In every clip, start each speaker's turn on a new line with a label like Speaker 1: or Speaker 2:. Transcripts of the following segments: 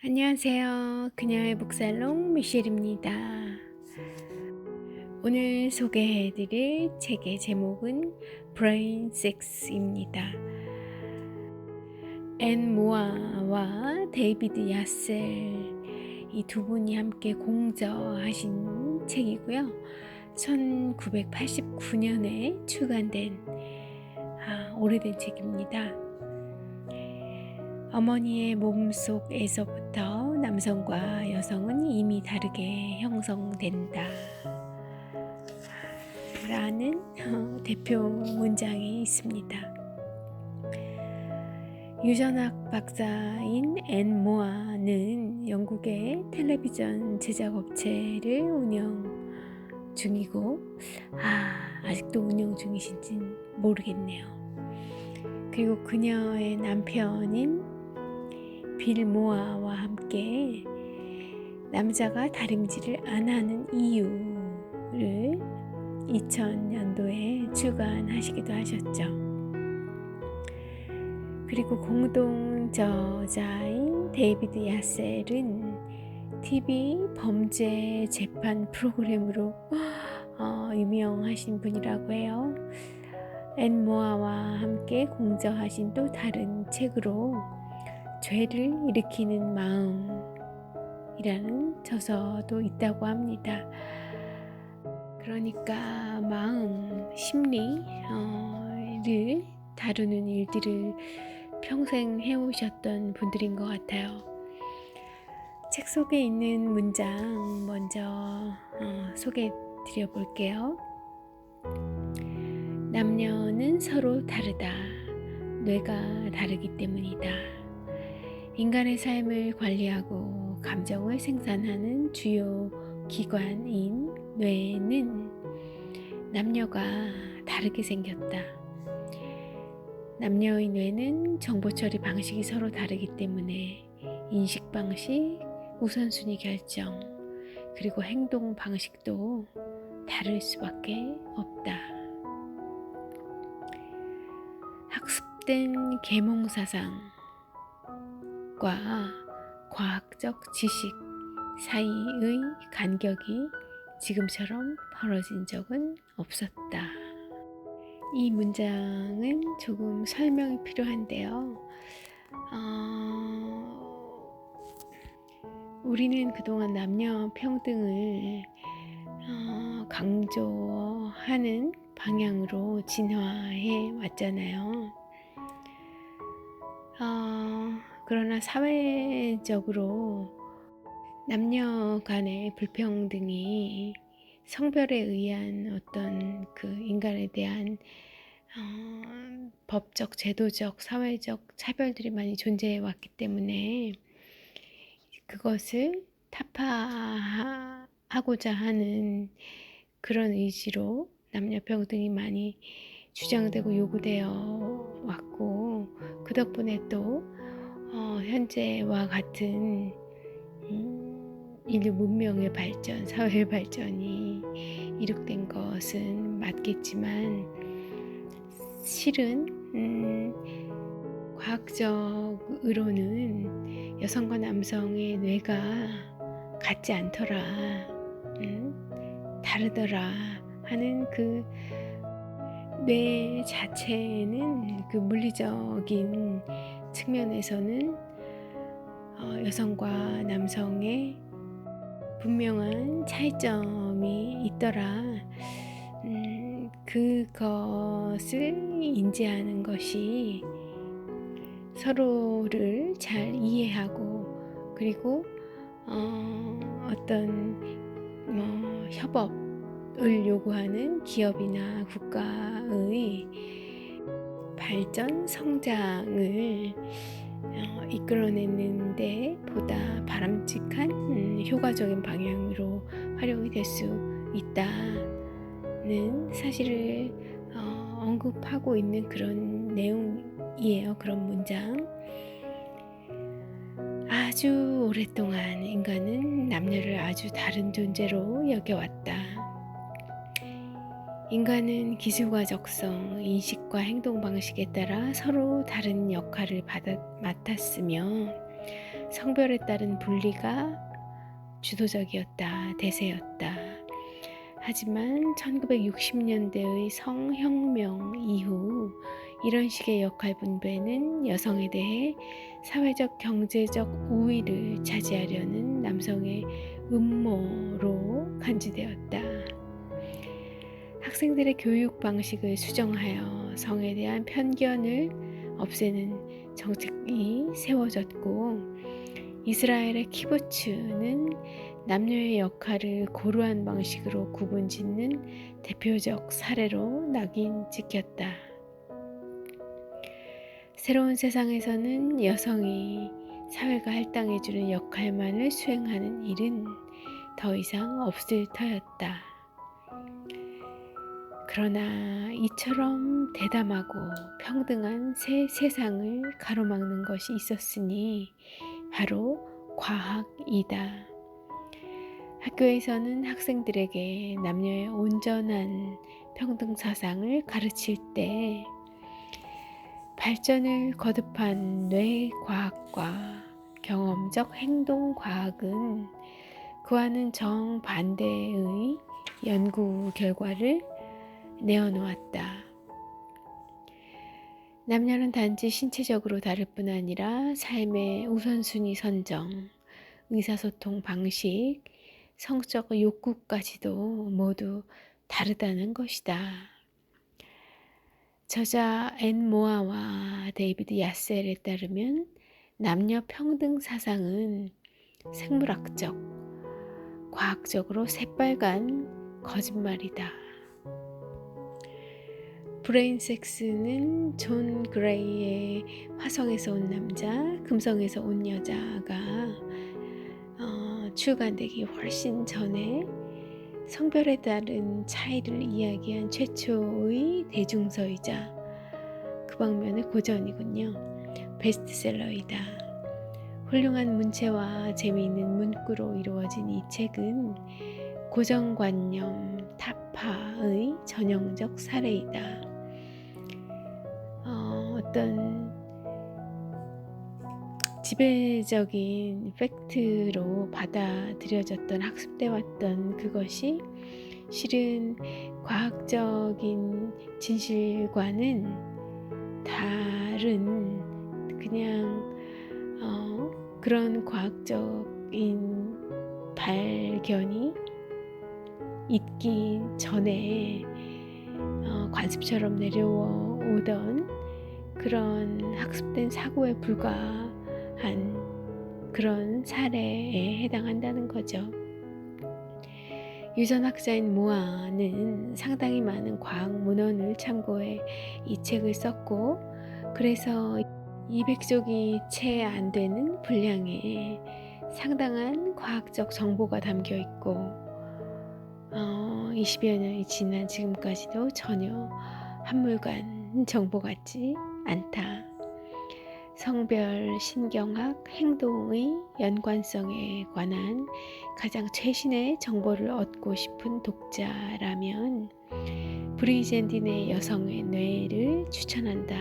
Speaker 1: 안녕하세요. 그녀의 북살롱 미셸입니다. 오늘 소개해드릴 책의 제목은 브레인 섹스입니다. 앤 모아와 데이비드 야셀 이 두 분이 함께 공저하신 책이고요. 1989년에 출간된 오래된 책입니다. 어머니의 몸속에서부터 남성과 여성은 이미 다르게 형성된다 라는 대표 문장이 있습니다. 유전학 박사인 앤 모아는 영국의 텔레비전 제작업체를 운영 중이고 아직도 운영 중이신지는 모르겠네요. 그리고 그녀의 남편인 빌 모아와 함께 남자가 다림질을 안 하는 이유를 2000년도에 출간하시기도 하셨죠. 그리고 공동 저자인 데이비드 야셀은 TV 범죄 재판 프로그램으로 유명하신 분이라고 해요. 앤 모아와 함께 공저하신 또 다른 책으로 죄를 일으키는 마음이라는 저서도 있다고 합니다. 그러니까 마음, 심리를 다루는 일들을 평생 해오셨던 분들인 것 같아요. 책 속에 있는 문장 먼저 소개해 드려 볼게요. 남녀는 서로 다르다. 뇌가 다르기 때문이다. 인간의 삶을 관리하고 감정을 생산하는 주요 기관인 뇌는 남녀가 다르게 생겼다. 남녀의 뇌는 정보 처리 방식이 서로 다르기 때문에 인식 방식, 우선순위 결정, 그리고 행동 방식도 다를 수밖에 없다. 학습된 계몽사상과 과학적 지식 사이의 간격이 지금처럼 벌어진 적은 없었다. 이 문장은 조금 설명이 필요한데요. 우리는 그동안 남녀 평등을 강조하는 방향으로 진화해 왔잖아요. 그러나 사회적으로 남녀 간의 불평등이 성별에 의한 어떤 그 인간에 대한 법적, 제도적, 사회적 차별들이 많이 존재해 왔기 때문에 그것을 타파하고자 하는 그런 의지로 남녀 평등이 많이 주장되고 요구되어 왔고, 그 덕분에 또 현재와 같은 인류 문명의 발전, 사회의 발전이 이룩된 것은 맞겠지만 실은 과학적으로는 여성과 남성의 뇌가 같지 않더라, 다르더라 하는 그 뇌 자체는 그 물리적인 측면에서는 여성과 남성의 분명한 차이점이 있더라. 그것을 인지하는 것이 서로를 잘 이해하고, 그리고 어떤 협업을 요구하는 기업이나 국가의 발전, 성장을 이끌어내는데 보다 바람직한 효과적인 방향으로 활용이 될 수 있다는 사실을 언급하고 있는 그런 내용이에요. 그런 문장. 아주 오랫동안 인간은 남녀를 아주 다른 존재로 여겨왔다. 인간은 기술과 적성, 인식과 행동 방식에 따라 서로 다른 역할을 맡았으며 성별에 따른 분리가 주도적이었다, 대세였다. 하지만 1960년대의 성혁명 이후 이런 식의 역할 분배는 여성에 대해 사회적 경제적 우위를 차지하려는 남성의 음모로 간주되었다. 학생들의 교육 방식을 수정하여 성에 대한 편견을 없애는 정책이 세워졌고, 이스라엘의 키부츠는 남녀의 역할을 고루한 방식으로 구분짓는 대표적 사례로 낙인 찍혔다. 새로운 세상에서는 여성이 사회가 할당해주는 역할만을 수행하는 일은 더 이상 없을 터였다. 그러나 이처럼 대담하고 평등한 새 세상을 가로막는 것이 있었으니 바로 과학이다. 학교에서는 학생들에게 남녀의 온전한 평등 사상을 가르칠 때 발전을 거듭한 뇌과학과 경험적 행동과학은 그와는 정반대의 연구 결과를 내어놓았다. 남녀는 단지 신체적으로 다를 뿐 아니라 삶의 우선순위 선정, 의사소통 방식, 성적 욕구까지도 모두 다르다는 것이다. 저자 앤 모아와 데이비드 야셀에 따르면 남녀 평등 사상은 생물학적, 과학적으로 새빨간 거짓말이다. 브레인 섹스는 존 그레이의 화성에서 온 남자, 금성에서 온 여자가 출간되기 훨씬 전에 성별에 따른 차이를 이야기한 최초의 대중서이자 그 방면의 고전이군요. 베스트셀러이다. 훌륭한 문체와 재미있는 문구로 이루어진 이 책은 고정관념 타파의 전형적 사례이다. 어떤 지배적인 팩트로 받아들여졌던, 학습돼 왔던 그것이 실은 과학적인 진실과는 다른 그냥 그런 과학적인 발견이 있기 전에 관습처럼 내려오던 그런 학습된 사고에 불과한 그런 사례에 해당한다는 거죠. 유전학자인 모아는 상당히 많은 과학 문헌을 참고해 이 책을 썼고, 그래서 200쪽이 채 안 되는 분량의 상당한 과학적 정보가 담겨 있고 20여 년이 지난 지금까지도 전혀 한물간 정보 같지 않다. 성별, 신경학, 행동의 연관성에 관한 가장 최신의 정보를 얻고 싶은 독자라면 브리젠딘의 여성의 뇌를 추천한다.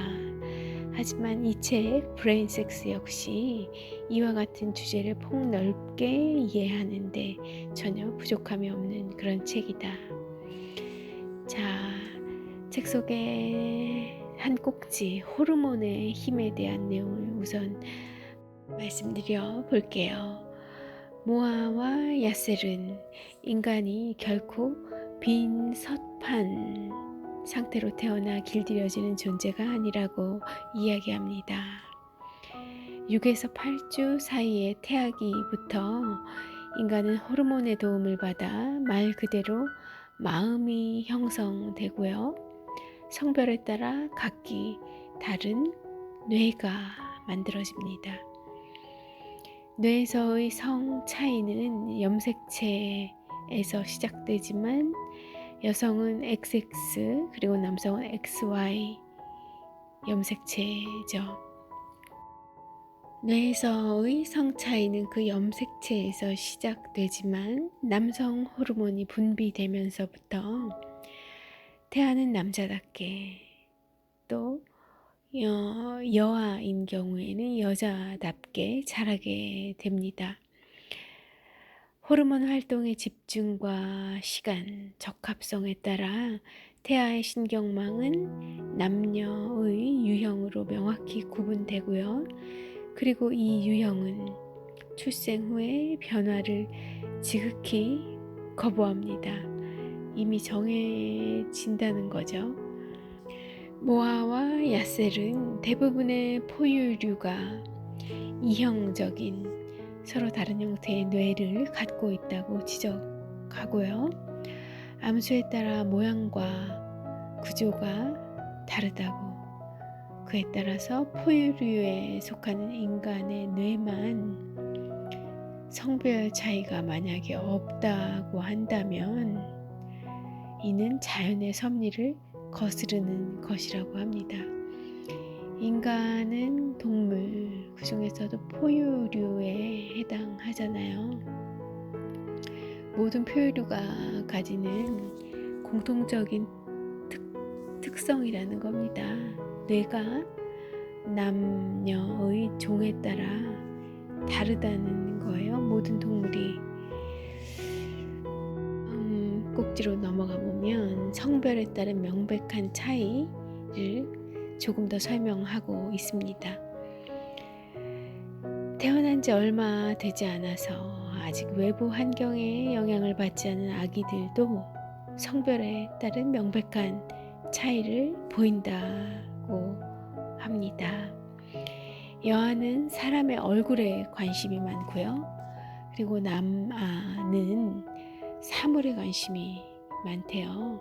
Speaker 1: 하지만 이 책 브레인 섹스 역시 이와 같은 주제를 폭넓게 이해하는데 전혀 부족함이 없는 그런 책이다. 자, 책 속에 한 꼭지 호르몬의 힘에 대한 내용을 우선 말씀드려 볼게요. 모아와 야셀은 인간이 결코 빈 서판 상태로 태어나 길들여지는 존재가 아니라고 이야기합니다. 6에서 8주 사이의 태아기부터 인간은 호르몬의 도움을 받아 말 그대로 마음이 형성되고요. 성별에 따라 각기 다른 뇌가 만들어집니다. 뇌에서의 성 차이는 염색체에서 시작되지만 여성은 XX 그리고 남성은 XY 염색체죠. 뇌에서의 성 차이는 그 염색체에서 시작되지만 남성 호르몬이 분비되면서부터 태아는 남자답게 또 여아인 경우에는 여자답게 자라게 됩니다. 호르몬 활동의 집중과 시간, 적합성에 따라 태아의 신경망은 남녀의 유형으로 명확히 구분되고요. 그리고 이 유형은 출생 후에 변화를 지극히 거부합니다. 이미 정해진다는 거죠. 모아와 야셀은 대부분의 포유류가 이형적인 서로 다른 형태의 뇌를 갖고 있다고 지적하고요. 암수에 따라 모양과 구조가 다르다고, 그에 따라서 포유류에 속하는 인간의 뇌만 성별 차이가 만약에 없다고 한다면 이는 자연의 섭리를 거스르는 것이라고 합니다. 인간은 동물, 그 중에서도 포유류에 해당하잖아요. 모든 포유류가 가지는 공통적인 특성이라는 겁니다. 뇌가 남녀의 종에 따라 다르다는 거예요. 모든 동물이. 꼭지로 넘어가 보면 성별에 따른 명백한 차이를 조금 더 설명하고 있습니다. 태어난 지 얼마 되지 않아서 아직 외부 환경에 영향을 받지 않은 아기들도 성별에 따른 명백한 차이를 보인다고 합니다. 여아는 사람의 얼굴에 관심이 많고요. 그리고 남아는 사물에 관심이 많대요.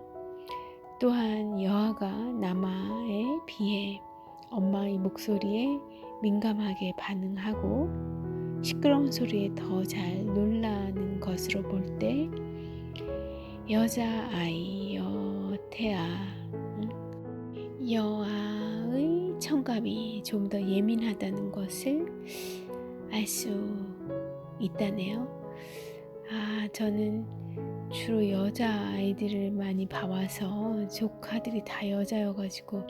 Speaker 1: 또한 여아가 남아에 비해 엄마의 목소리에 민감하게 반응하고 시끄러운 소리에 더 잘 놀라는 것으로 볼 때 여자아이, 여아의 청감이 좀 더 예민하다는 것을 알 수 있다네요. 저는 주로 여자아이들을 많이 봐와서 조카들이 다 여자여가지고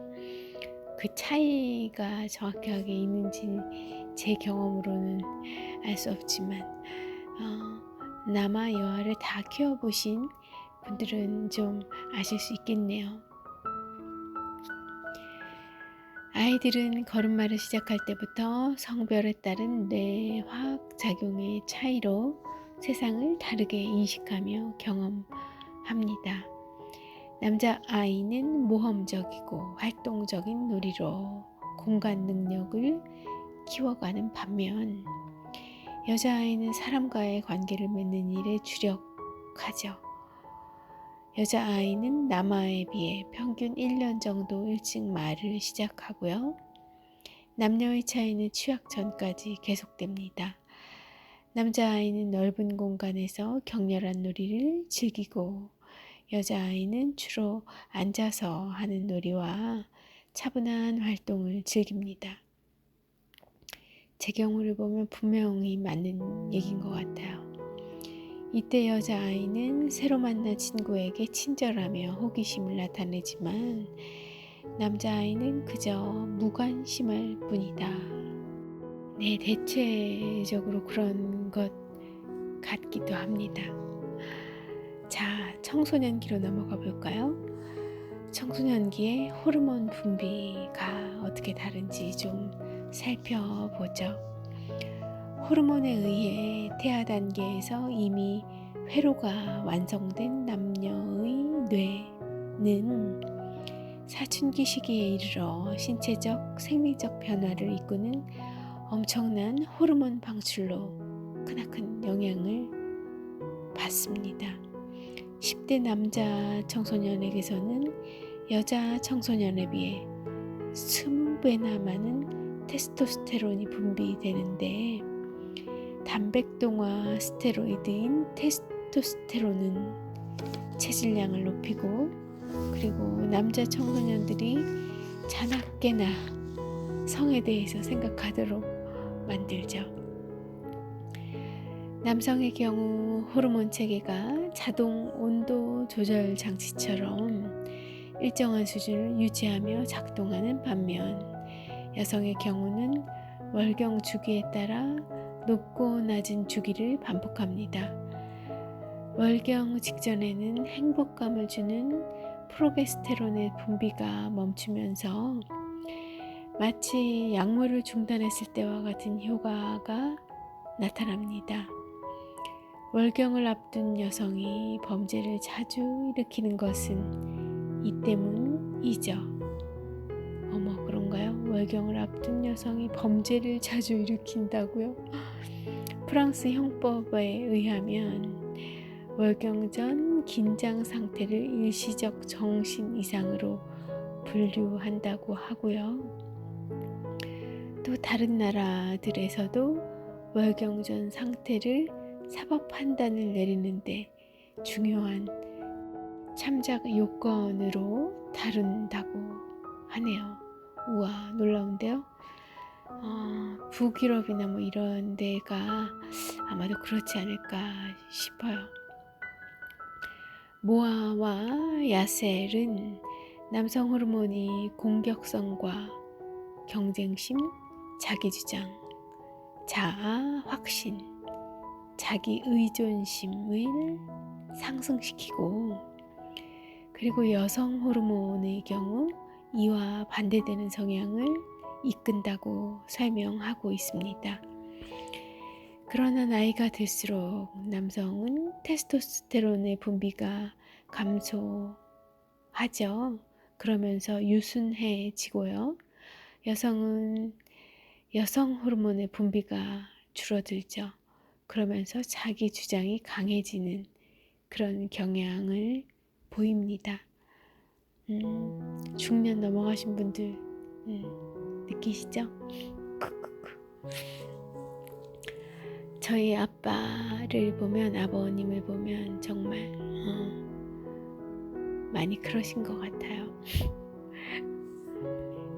Speaker 1: 그 차이가 정확하게 있는지 제 경험으로는 알 수 없지만 남아 여아를 다 키워보신 분들은 좀 아실 수 있겠네요. 아이들은 걸음마를 시작할 때부터 성별에 따른 뇌 화학작용의 차이로 세상을 다르게 인식하며 경험합니다. 남자아이는 모험적이고 활동적인 놀이로 공간 능력을 키워가는 반면 여자아이는 사람과의 관계를 맺는 일에 주력하죠. 여자아이는 남아에 비해 평균 1년 정도 일찍 말을 시작하고요. 남녀의 차이는 취학 전까지 계속됩니다. 남자아이는 넓은 공간에서 격렬한 놀이를 즐기고 여자아이는 주로 앉아서 하는 놀이와 차분한 활동을 즐깁니다. 제 경우를 보면 분명히 맞는 얘기인 것 같아요. 이때 여자아이는 새로 만난 친구에게 친절하며 호기심을 나타내지만 남자아이는 그저 무관심할 뿐이다. 네, 대체적으로 그런 것 같기도 합니다. 자, 청소년기로 넘어가 볼까요? 청소년기의 호르몬 분비가 어떻게 다른지 좀 살펴보죠. 호르몬에 의해 태아 단계에서 이미 회로가 완성된 남녀의 뇌는 사춘기 시기에 이르러 신체적, 생리적 변화를 이끄는 엄청난 호르몬 방출로 크나큰 영향을 받습니다. 10대 남자 청소년에게서는 여자 청소년에 비해 20배나 많은 테스토스테론이 분비되는데 단백동화 스테로이드인 테스토스테론은 체질량을 높이고 그리고 남자 청소년들이 자나깨나 성에 대해서 생각하도록 만들죠. 남성의 경우 호르몬 체계가 자동 온도 조절 장치처럼 일정한 수준을 유지하며 작동하는 반면 여성의 경우는 월경 주기에 따라 높고 낮은 주기를 반복합니다. 월경 직전에는 행복감을 주는 프로게스테론의 분비가 멈추면서 마치 약물을 중단했을 때와 같은 효과가 나타납니다. 월경을 앞둔 여성이 범죄를 자주 일으키는 것은 이 때문이죠. 어머, 그런가요? 월경을 앞둔 여성이 범죄를 자주 일으킨다고요? 프랑스 형법에 의하면 월경 전 긴장 상태를 일시적 정신 이상으로 분류한다고 하고요. 또 다른 나라들에서도 월경 전 상태를 사법 판단을 내리는데 중요한 참작 요건으로 다룬다고 하네요. 우와, 놀라운데요? 북유럽이나 뭐 이런 데가 아마도 그렇지 않을까 싶어요. 모아와 야셀은 남성 호르몬이 공격성과 경쟁심, 자기주장, 자아, 확신, 자기 의존심을 상승시키고, 그리고 여성 호르몬의 경우 이와 반대되는 성향을 이끈다고 설명하고 있습니다. 그러나 나이가 들수록 남성은 테스토스테론의 분비가 감소하죠. 그러면서 유순해지고요. 여성은 여성 호르몬의 분비가 줄어들죠. 그러면서 자기 주장이 강해지는 그런 경향을 보입니다. 중년 넘어가신 분들 느끼시죠? 저희 아빠를 보면, 아버님을 보면 정말 많이 그러신 것 같아요.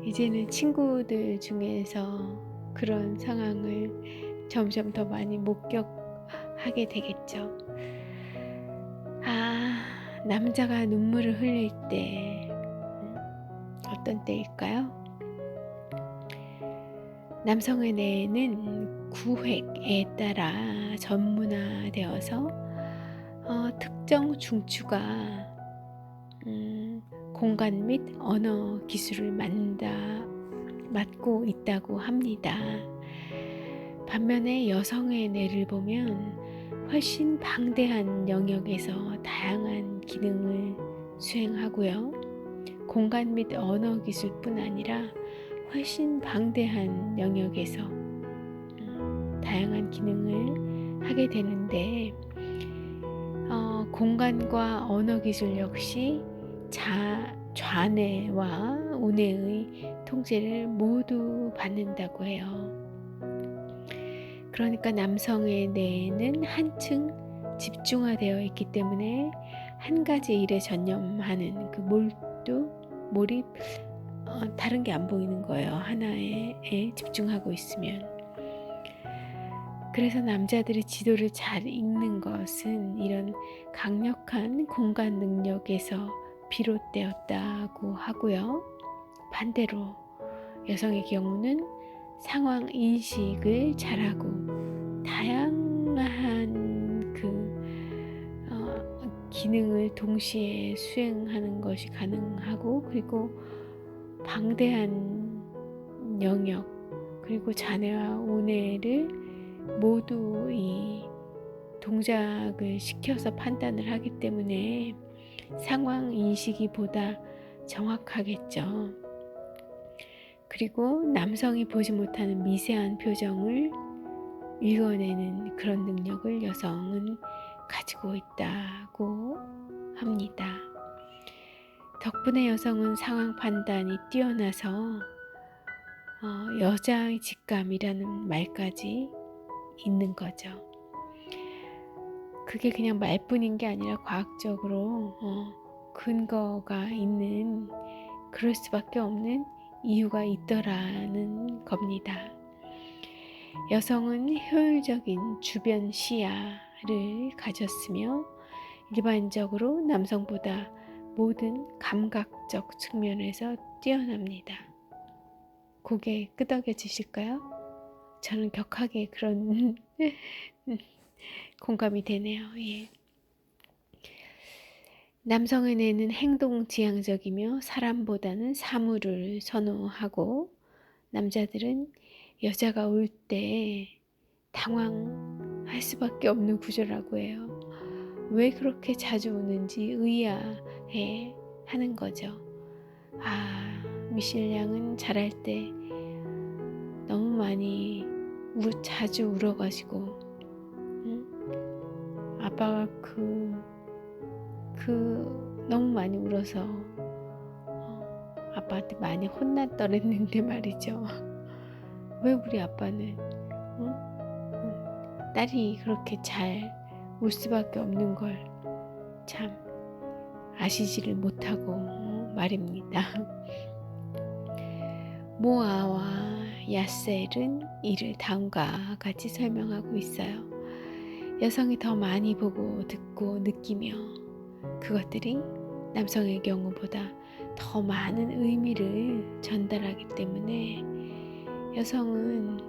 Speaker 1: 이제는 친구들 중에서 그런 상황을 점점 더 많이 목격하게 되겠죠. 남자가 눈물을 흘릴 때 어떤 때일까요? 남성의 뇌는 구획에 따라 전문화되어서 특정 중추가 공간 및 언어 기술을 맡고 있다고 합니다. 반면에 여성의 뇌를 보면 훨씬 방대한 영역에서 다양한 기능을 수행하고요. 공간 및 언어 기술뿐 아니라 훨씬 방대한 영역에서 다양한 기능을 하게 되는데, 공간과 언어 기술 역시 좌뇌와 우뇌의 통제를 모두 받는다고 해요. 그러니까 남성의 뇌는 한층 집중화되어 있기 때문에 한 가지 일에 전념하는 그 몰입, 다른 게 안 보이는 거예요. 하나에 집중하고 있으면. 그래서 남자들이 지도를 잘 읽는 것은 이런 강력한 공간 능력에서 비롯되었다고 하고요. 반대로 여성의 경우는 상황 인식을 잘하고 다양한 기능을 동시에 수행하는 것이 가능하고, 그리고 방대한 영역, 그리고 자뇌와 우뇌를 모두 이 동작을 시켜서 판단을 하기 때문에 상황 인식이 보다 정확하겠죠. 그리고 남성이 보지 못하는 미세한 표정을 읽어내는 그런 능력을 여성은 가지고 있다고 합니다. 덕분에 여성은 상황 판단이 뛰어나서 여자의 직감이라는 말까지 있는 거죠. 그게 그냥 말뿐인 게 아니라 과학적으로 근거가 있는, 그럴 수밖에 없는 이유가 있더라는 겁니다. 여성은 효율적인 주변 시야를 가졌으며 일반적으로 남성보다 모든 감각적 측면에서 뛰어납니다. 고개 끄덕여 주실까요? 저는 격하게 그런 공감이 되네요. 예. 남성의 뇌는 행동지향적이며 사람보다는 사물을 선호하고, 남자들은 여자가 울 때 당황할 수밖에 없는 구조라고 해요. 왜 그렇게 자주 우는지 의아해 하는 거죠. 미셸 양은 자랄 때 너무 많이 자주 울어가지고, 아빠가 너무 많이 울어서 아빠한테 많이 혼났더랬는데 말이죠. 왜 우리 아빠는 딸이 그렇게 잘 울 수밖에 없는 걸 참 아시지를 못하고 말입니다. 모아와 야셀은 이를 다음과 같이 설명하고 있어요. 여성이 더 많이 보고 듣고 느끼며 그것들이 남성의 경우보다 더 많은 의미를 전달하기 때문에 여성은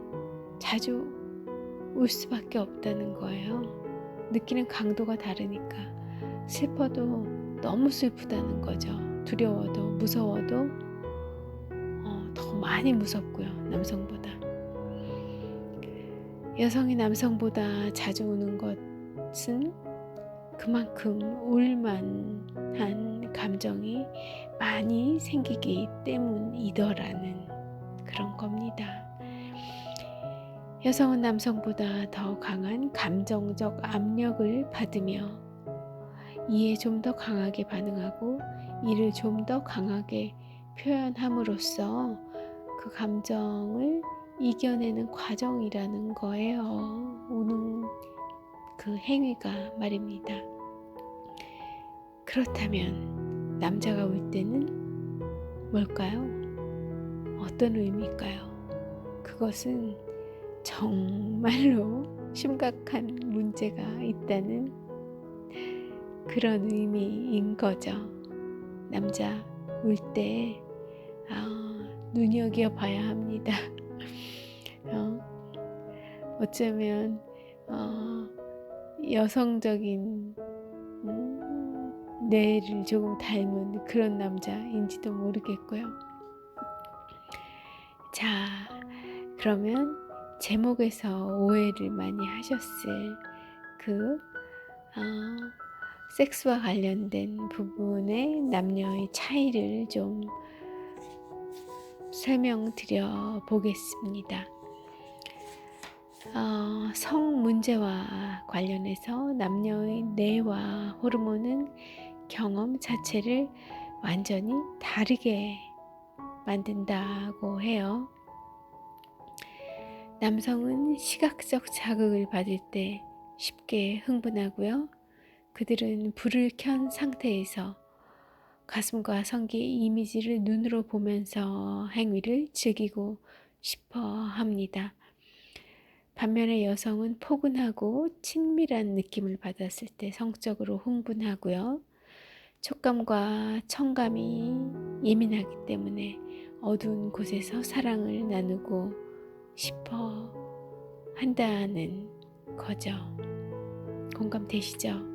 Speaker 1: 자주 울 수밖에 없다는 거예요. 느끼는 강도가 다르니까. 슬퍼도 너무 슬프다는 거죠. 두려워도 무서워도 더 많이 무섭고요, 남성보다. 여성이 남성보다 자주 우는 것은 그만큼 울만한 감정이 많이 생기기 때문이더라는 그런 겁니다. 여성은 남성보다 더 강한 감정적 압력을 받으며 이에 좀 더 강하게 반응하고 이를 좀 더 강하게 표현함으로써 그 감정을 이겨내는 과정이라는 거예요. 우는 그 행위가 말입니다. 그렇다면 남자가 울 때는 뭘까요? 어떤 의미일까요? 그것은 정말로 심각한 문제가 있다는 그런 의미인 거죠. 남자 울 때 눈여겨봐야 합니다. 어쩌면 여성적인 뇌를 조금 닮은 그런 남자인지도 모르겠고요. 자, 그러면 제목에서 오해를 많이 하셨을 섹스와 관련된 부분의 남녀의 차이를 좀 설명드려 보겠습니다. 성 문제와 관련해서 남녀의 뇌와 호르몬은 경험 자체를 완전히 다르게 만든다고 해요. 남성은 시각적 자극을 받을 때 쉽게 흥분하고요. 그들은 불을 켠 상태에서 가슴과 성기의 이미지를 눈으로 보면서 행위를 즐기고 싶어 합니다. 반면에 여성은 포근하고 친밀한 느낌을 받았을 때 성적으로 흥분하고요. 촉감과 청감이 예민하기 때문에 어두운 곳에서 사랑을 나누고 싶어 한다는 거죠. 공감되시죠?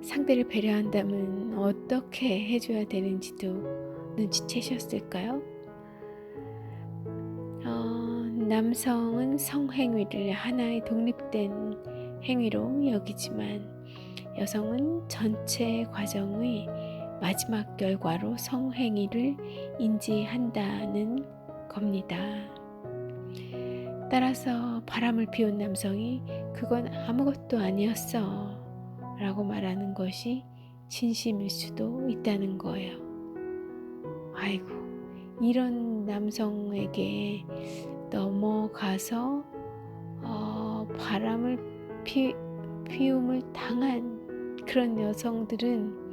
Speaker 1: 상대를 배려한다면 어떻게 해줘야 되는지도 눈치채셨을까요? 남성은 성행위를 하나의 독립된 행위로 여기지만 여성은 전체 과정의 마지막 결과로 성행위를 인지한다는 겁니다. 따라서 바람을 피운 남성이 그건 아무것도 아니었어 라고 말하는 것이 진심일 수도 있다는 거예요. 아이고, 이런 남성에게 넘어가서 바람을 피움을 당한 그런 여성들은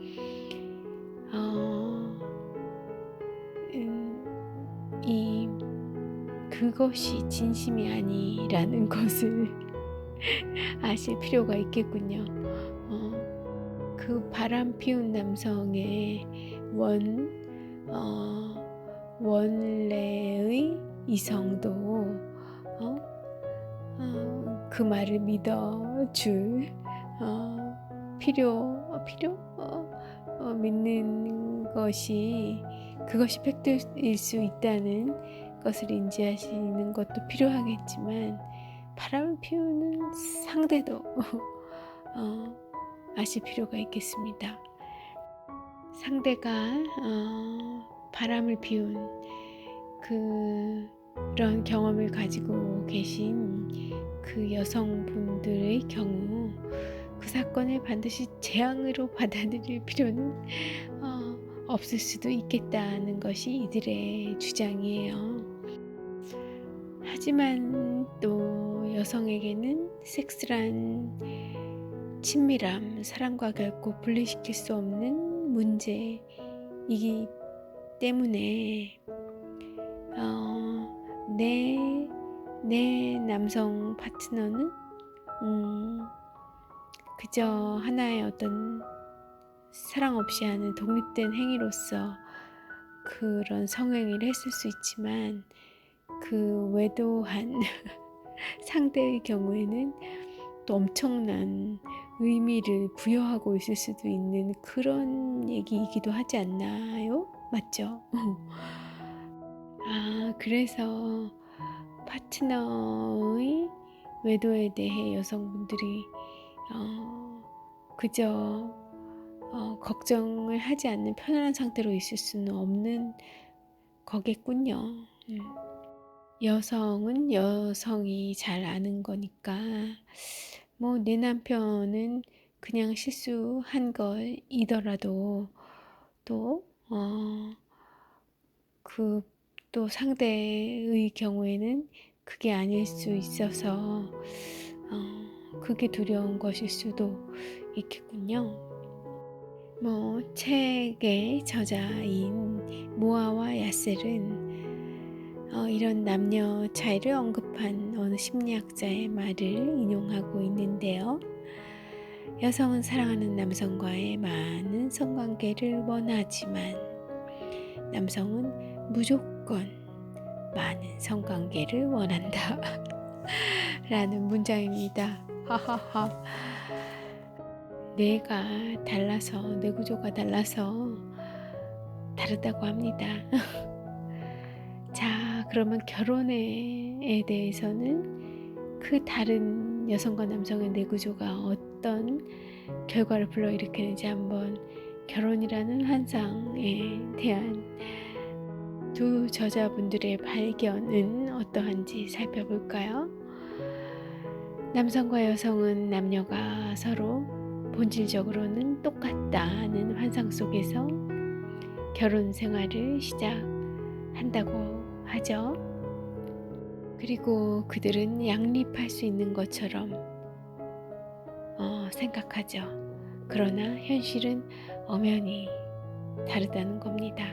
Speaker 1: 그것이 진심이 아니라는 것을 아실 필요가 있겠군요. 그 바람 피운 남성의 원래의 이성도 그 말을 믿어줄 믿는 그것이 팩트일 수 있다는 것을 인지하시는 것도 필요하겠지만, 바람을 피우는 상대도 아실 필요가 있겠습니다. 상대가 바람을 피운 그런 경험을 가지고 계신 그 여성분들의 경우 그 사건을 반드시 재앙으로 받아들일 필요는 없을 수도 있겠다는 것이 이들의 주장이에요. 하지만 또 여성에게는 섹스란 친밀함, 사랑과 결코 분리시킬 수 없는 문제이기 때문에 내 남성 파트너는 그저 하나의 어떤 사랑 없이 하는 독립된 행위로서 그런 성행위를 했을 수 있지만, 그 외도한 상대의 경우에는 또 엄청난 의미를 부여하고 있을 수도 있는 그런 얘기이기도 하지 않나요? 맞죠? 그래서 파트너의 외도에 대해 여성분들이 그저 걱정을 하지 않는 편안한 상태로 있을 수는 없는 거겠군요. 여성은 여성이 잘 아는 거니까 내 남편은 그냥 실수한 거이더라도 또 상대의 경우에는 그게 아닐 수 있어서 그게 두려운 것일 수도 있겠군요. 책의 저자인 모아와 야셀은 이런 남녀 차이를 언급한 어느 심리학자의 말을 인용하고 있는데요. 여성은 사랑하는 남성과의 많은 성관계를 원하지만 남성은 무조건 많은 성관계를 원한다 라는 문장입니다. 하하하. 뇌가 달라서, 뇌 구조가 달라서 다르다고 합니다. 자, 그러면 결혼에 대해서는 그 다른 여성과 남성의 뇌 구조가 어떤 결과를 불러일으키는지 한번 결혼이라는 환상에 대한 두 저자분들의 발견은 어떠한지 살펴볼까요? 남성과 여성은 남녀가 서로 본질적으로는 똑같다는 환상 속에서 결혼 생활을 시작한다고 하죠. 그리고 그들은 양립할 수 있는 것처럼 생각하죠. 그러나 현실은 엄연히 다르다는 겁니다.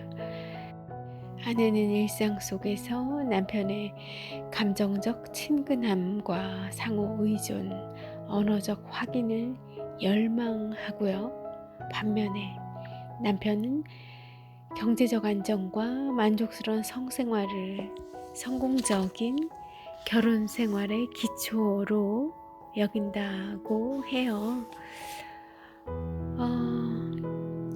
Speaker 1: 아내는 일상 속에서 남편의 감정적 친근함과 상호 의존, 언어적 확인을 열망하고요. 반면에 남편은 경제적 안정과 만족스러운 성생활을 성공적인 결혼 생활의 기초로 여긴다고 해요.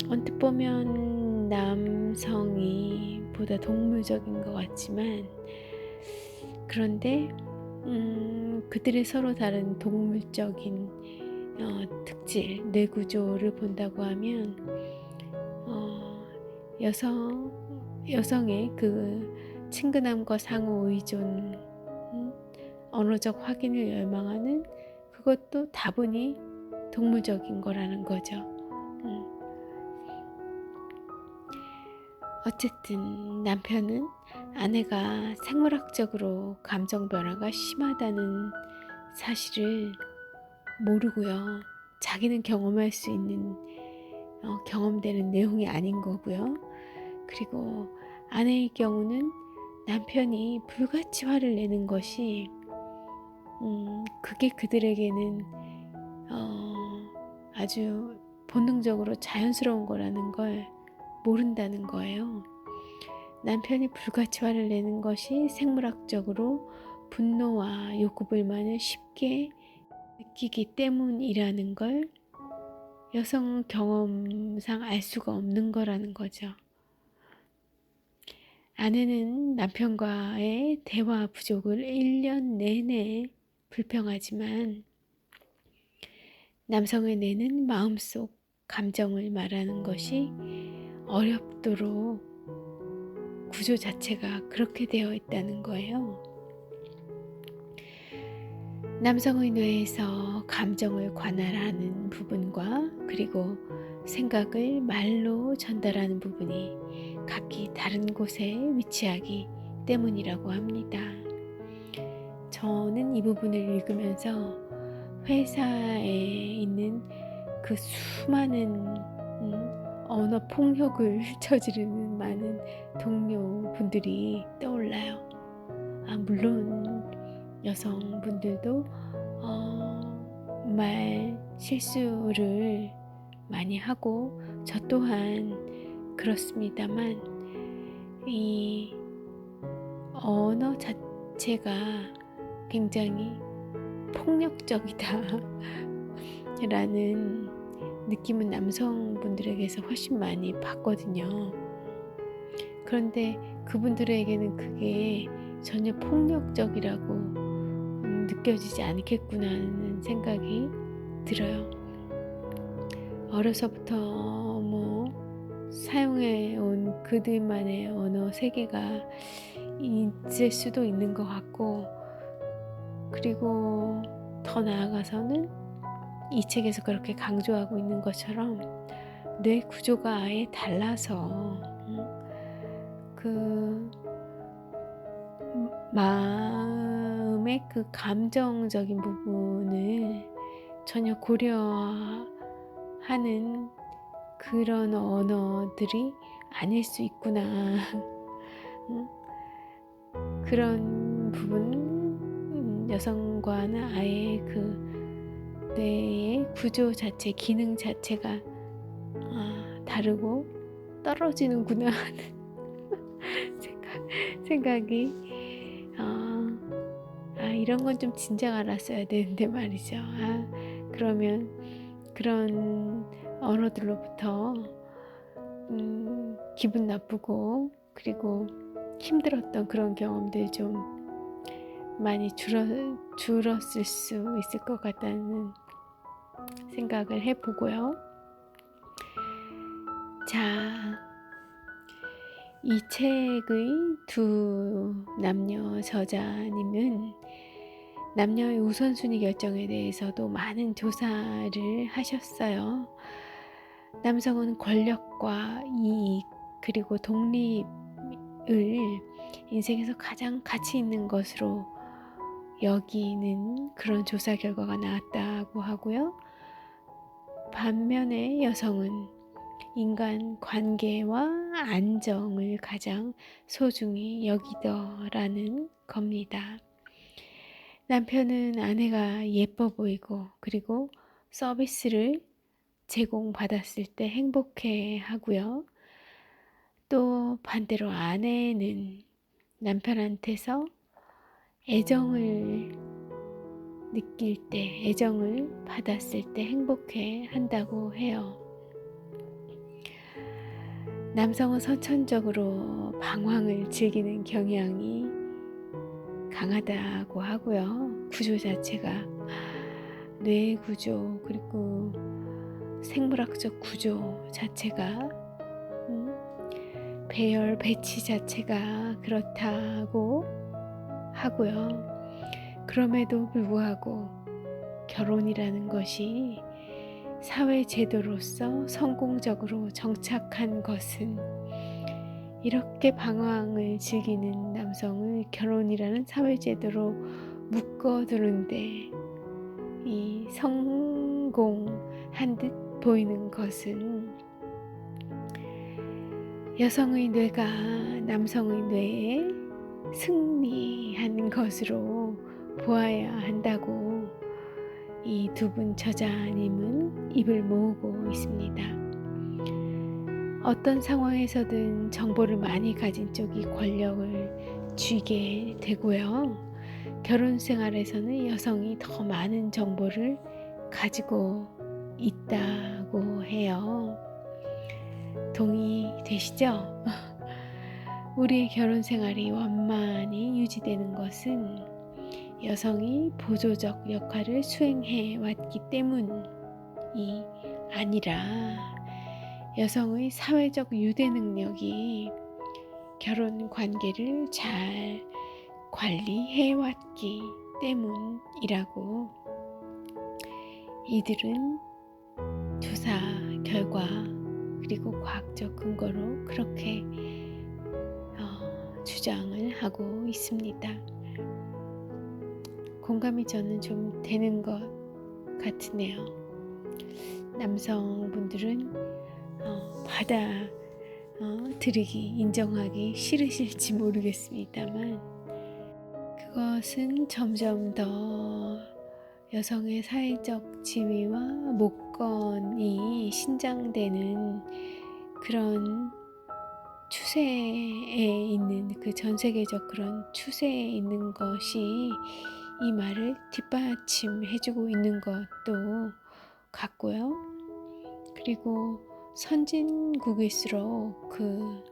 Speaker 1: 언뜻 보면 남성이 보다 동물적인 것 같지만, 그런데 그들의 서로 다른 동물적인 특질, 뇌구조를 본다고 하면 여성의 그 친근함과 상호 의존, 언어적 확인을 열망하는 그것도 다분히 동물적인 거라는 거죠. 어쨌든 남편은 아내가 생물학적으로 감정 변화가 심하다는 사실을 모르고요. 자기는 경험할 수 있는 경험되는 내용이 아닌 거고요. 그리고 아내의 경우는 남편이 불같이 화를 내는 것이 그게 그들에게는 아주 본능적으로 자연스러운 거라는 걸 모른다는 거예요. 남편이 불같이 화를 내는 것이 생물학적으로 분노와 욕구불만을 쉽게 느끼기 때문이라는 걸 여성 경험상 알 수가 없는 거라는 거죠. 아내는 남편과의 대화 부족을 1년 내내 불평하지만 남성의 뇌는 마음속 감정을 말하는 것이 어렵도록 구조 자체가 그렇게 되어 있다는 거예요. 남성의 뇌에서 감정을 관할하는 부분과 그리고 생각을 말로 전달하는 부분이 각기 다른 곳에 위치하기 때문이라고 합니다. 저는 이 부분을 읽으면서 회사에 있는 그 수많은 언어 폭력을 저지르는 많은 동료분들이 떠올라요. 물론 여성분들도 말 실수를 많이 하고 저 또한 그렇습니다만 이 언어 자체가 굉장히 폭력적이다 라는 느낌은 남성분들에게서 훨씬 많이 받거든요. 그런데 그분들에게는 그게 전혀 폭력적이라고 느껴지지 않겠구나 하는 생각이 들어요. 어려서부터 사용해온 그들만의 언어 세계가 있을 수도 있는 것 같고, 그리고 더 나아가서는 이 책에서 그렇게 강조하고 있는 것처럼 뇌 구조가 아예 달라서 그 마음의 그 감정적인 부분을 전혀 고려하는 그런 언어들이 아닐 수 있구나. 그런 부분, 여성과는 아예 그 뇌의 구조 자체, 기능 자체가 다르고 떨어지는구나 하는 생각이 이런 건 좀 진작 알았어야 되는데 말이죠. 그러면 그런 언어들로부터 기분 나쁘고 그리고 힘들었던 그런 경험들 좀 많이 줄었을 수 있을 것 같다는 생각을 해보고요. 자, 이 책의 두 남녀 저자님은 남녀의 우선순위 결정에 대해서도 많은 조사를 하셨어요. 남성은 권력과 이익 그리고 독립을 인생에서 가장 가치 있는 것으로 여기는 그런 조사 결과가 나왔다고 하고요. 반면에 여성은 인간 관계와 안정을 가장 소중히 여기더라는 겁니다. 남편은 아내가 예뻐 보이고 그리고 서비스를 제공받았을 때 행복해 하고요. 또 반대로 아내는 남편한테서 애정을 느낄 때, 애정을 받았을 때 행복해 한다고 해요. 남성은 선천적으로 방황을 즐기는 경향이 강하다고 하고요. 구조 자체가 뇌 구조 그리고 생물학적 구조 자체가 배열 배치 자체가 그렇다고 하고요. 그럼에도 불구하고 결혼이라는 것이 사회제도로서 성공적으로 정착한 것은 이렇게 방황을 즐기는 남성을 결혼이라는 사회제도로 묶어두는데 이 성공한 듯 보이는 것은 여성의 뇌가 남성의 뇌에 승리한 것으로 보아야 한다고 이 두 분 저자님은 입을 모으고 있습니다. 어떤 상황에서든 정보를 많이 가진 쪽이 권력을 쥐게 되고요. 결혼 생활에서는 여성이 더 많은 정보를 가지고 있다고 해요. 동의되시죠? 우리의 결혼 생활이 원만히 유지되는 것은 여성이 보조적 역할을 수행해 왔기 때문이 아니라 여성의 사회적 유대 능력이 결혼 관계를 잘 관리해 왔기 때문이라고 이들은 조사 결과 그리고 과학적 근거로 그렇게 주장을 하고 있습니다. 공감이 저는 좀 되는 것 같으네요. 남성분들은 받아들이기 인정하기 싫으실지 모르겠습니다만 그것은 점점 더 여성의 사회적 지위와 모권이 신장되는 그런 추세에 있는 그 전 세계적 그런 추세에 있는 것이 이 말을 뒷받침해주고 있는 것도 같고요. 그리고 선진국일수록 그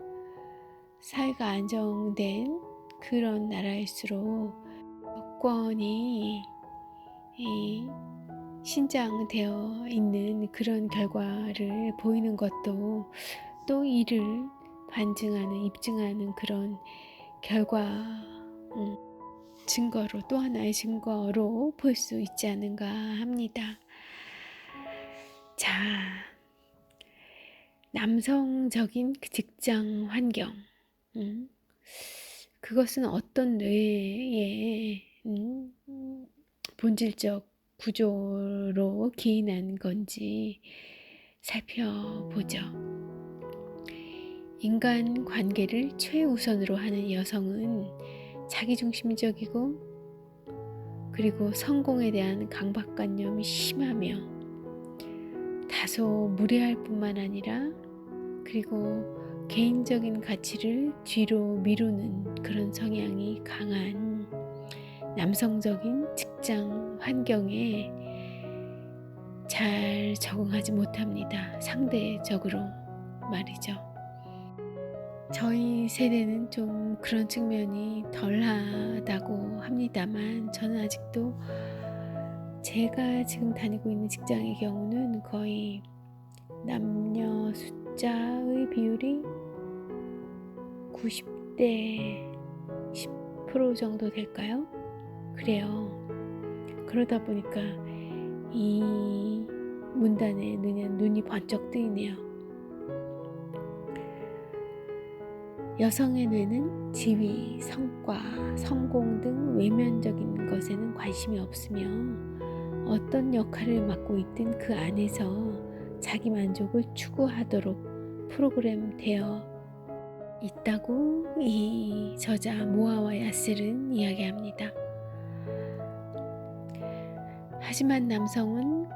Speaker 1: 사회가 안정된 그런 나라일수록 여권이 신장되어 있는 그런 결과를 보이는 것도 또 이를 반증하는 입증하는 그런 결과 증거로 또 하나의 증거로 볼 수 있지 않은가 합니다. 자, 남성적인 직장 환경 그것은 어떤 뇌의 본질적 구조로 기인한 건지 살펴보죠. 인간 관계를 최우선으로 하는 여성은 자기중심적이고 그리고 성공에 대한 강박관념이 심하며 다소 무례할 뿐만 아니라 그리고 개인적인 가치를 뒤로 미루는 그런 성향이 강한 남성적인 직장 환경에 잘 적응하지 못합니다. 상대적으로 말이죠. 저희 세대는 좀 그런 측면이 덜하다고 합니다만 저는 아직도 제가 지금 다니고 있는 직장의 경우는 거의 남녀 숫자의 비율이 90대 10% 정도 될까요? 그래요. 그러다 보니까 이 문단에 눈이 번쩍 뜨이네요. 여성의 뇌는 지위, 성과, 성공 등 외면적인 것에는 관심이 없으며 어떤 역할을 맡고 있든 그 안에서 자기 만족을 추구하도록 프로그램되어 있다고 이 저자 모아와 야셀은 이야기합니다. 하지만 남성은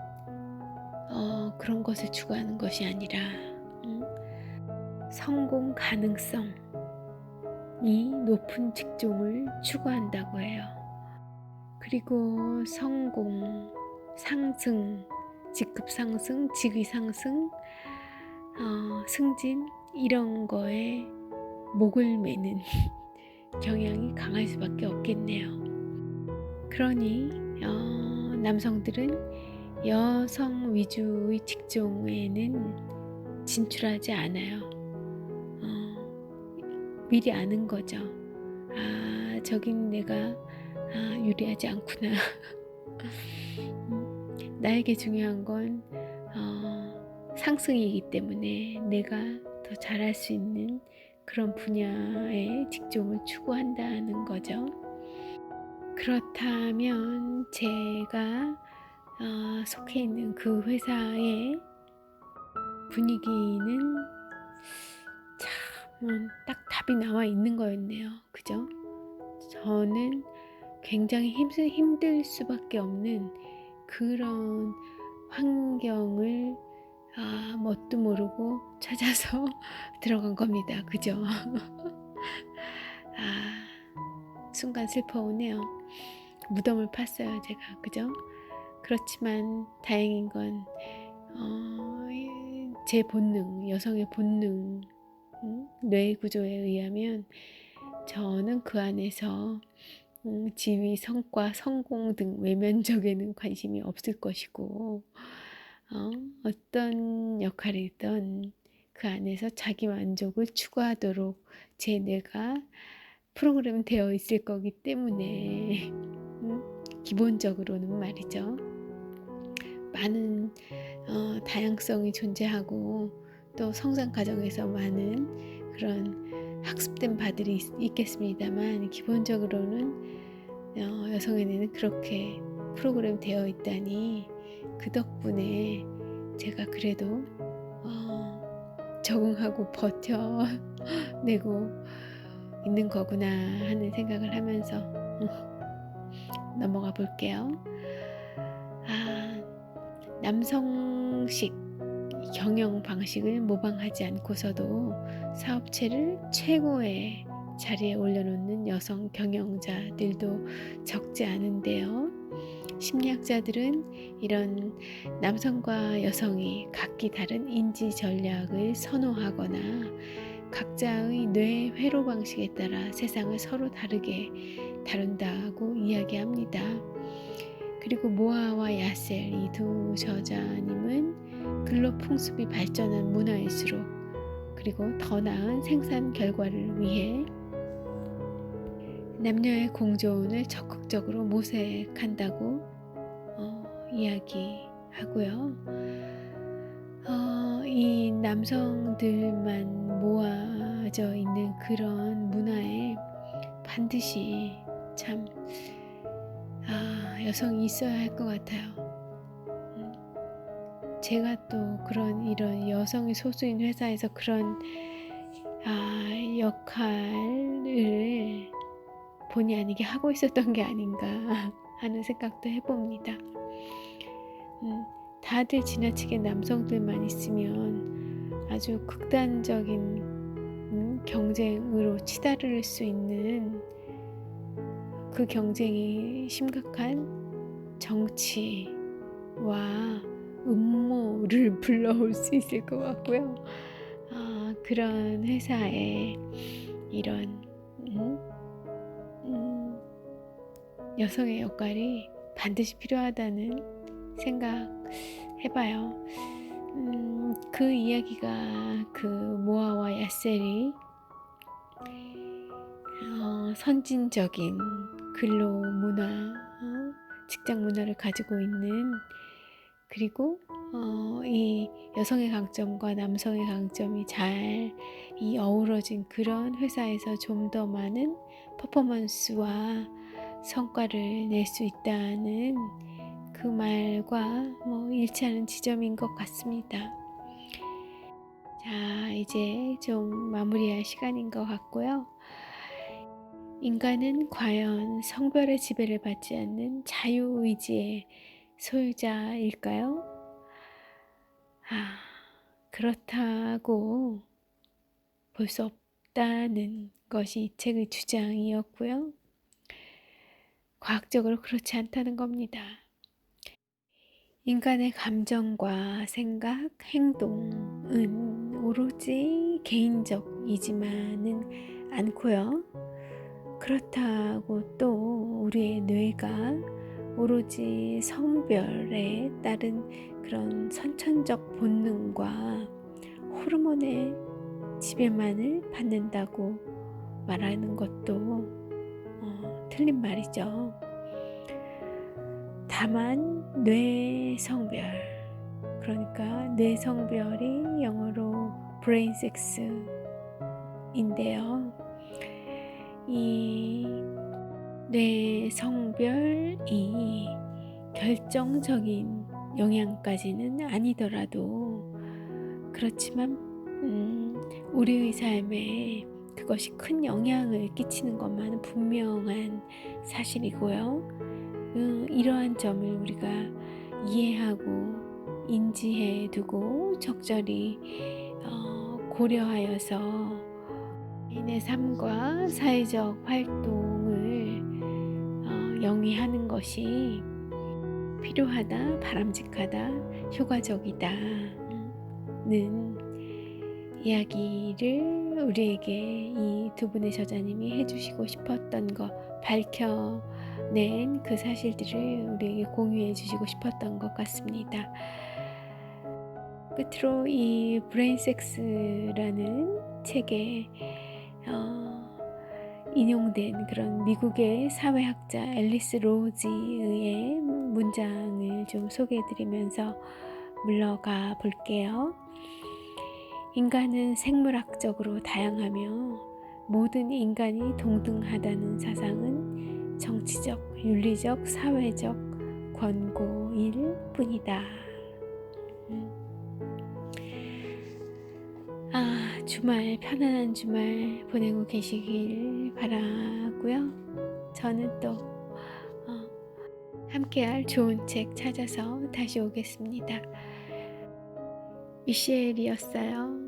Speaker 1: 그런 것을 추구하는 것이 아니라 성공 가능성이 높은 직종을 추구한다고 해요. 그리고 성공, 상승, 직급 상승, 직위 상승, 승진 이런 거에 목을 매는 경향이 강할 수밖에 없겠네요. 그러니 남성들은 여성 위주의 직종에는 진출하지 않아요. 미리 아는 거죠. 저긴 내가 유리하지 않구나. 나에게 중요한 건 상승이기 때문에 내가 더 잘할 수 있는 그런 분야의 직종을 추구한다는 거죠. 그렇다면 제가 속해 있는 그 회사의 분위기는 참 딱 답이 나와 있는 거였네요. 그죠? 저는 굉장히 힘들 수밖에 없는 그런 환경을 뭣도 모르고 찾아서 들어간 겁니다. 그죠? 순간 슬퍼오네요. 무덤을 팠어요, 제가. 그죠? 그렇지만 다행인 건 제 본능, 여성의 본능, 뇌 구조에 의하면 저는 그 안에서 지위, 성과, 성공 등 외면적에는 관심이 없을 것이고 어떤 역할이든 그 안에서 자기 만족을 추구하도록 제 뇌가 프로그램 되어 있을 거기 때문에 기본적으로는 말이죠. 많은 다양성이 존재하고 또 성장 과정에서 많은 그런 학습된 바들이 있겠습니다만 기본적으로는 여성의 뇌는 그렇게 프로그램 되어 있다니 그 덕분에 제가 그래도 적응하고 버텨내고 있는 거구나 하는 생각을 하면서 넘어가 볼게요. 남성식 경영 방식을 모방하지 않고서도 사업체를 최고의 자리에 올려놓는 여성 경영자들도 적지 않은데요. 심리학자들은 이런 남성과 여성이 각기 다른 인지 전략을 선호하거나 각자의 뇌 회로 방식에 따라 세상을 서로 다르게 다룬다고 이야기합니다. 그리고 모아와 야셀 이 두 저자님은 근로풍습이 발전한 문화일수록 그리고 더 나은 생산 결과를 위해 남녀의 공존을 적극적으로 모색한다고 이야기하고요. 이 남성들만 모아져 있는 그런 문화에 반드시 참 여성이 있어야 할 것 같아요. 제가 또 이런 여성이 소수인 회사에서 그런 역할을 본의 아니게 하고 있었던 게 아닌가 하는 생각도 해봅니다. 다들 지나치게 남성들만 있으면 아주 극단적인 경쟁으로 치달을 수 있는 그 경쟁이 심각한 정치와 음모를 불러올 수 있을 것 같고요. 그런 회사에 이런 여성의 역할이 반드시 필요하다는 생각 해봐요. 그 이야기가 그 모아와 야셀이 선진적인 근로 문화, 직장 문화를 가지고 있는 그리고 이 여성의 강점과 남성의 강점이 잘 어우러진 그런 회사에서 좀 더 많은 퍼포먼스와 성과를 낼 수 있다는 그 말과 일치하는 지점인 것 같습니다. 자, 이제 좀 마무리할 시간인 것 같고요. 인간은 과연 성별의 지배를 받지 않는 자유의지의 소유자일까요? 그렇다고 볼 수 없다는 것이 이 책의 주장이었고요. 과학적으로 그렇지 않다는 겁니다. 인간의 감정과 생각, 행동은 오로지 개인적이지만은 않고요. 그렇다고 또 우리의 뇌가 오로지 성별에 따른 그런 선천적 본능과 호르몬의 지배만을 받는다고 말하는 것도 틀린 말이죠. 다만 뇌 성별, 그러니까 뇌 성별이 영어로 brain sex인데요. 이 뇌 성별이 결정적인 영향까지는 아니더라도 그렇지만 우리의 삶에 그것이 큰 영향을 끼치는 것만은 분명한 사실이고요. 이러한 점을 우리가 이해하고 인지해 두고 적절히 고려하여서 개인의 삶과 사회적 활동을 영위하는 것이 필요하다, 바람직하다, 효과적이다는 이야기를 우리에게 이 두 분의 저자님이 해주시고 싶었던 것, 밝혀낸 그 사실들을 우리에게 공유해 주시고 싶었던 것 같습니다. 끝으로 이 브레인 섹스라는 책에 인용된 그런 미국의 사회학자 앨리스 로지의 문장을 좀 소개해드리면서 물러가 볼게요. 인간은 생물학적으로 다양하며 모든 인간이 동등하다는 사상은 정치적, 윤리적, 사회적 권고일 뿐이다. 주말, 편안한 주말 보내고 계시길 바라고요. 저는 또 함께할 좋은 책 찾아서 다시 오겠습니다. 미셸이었어요.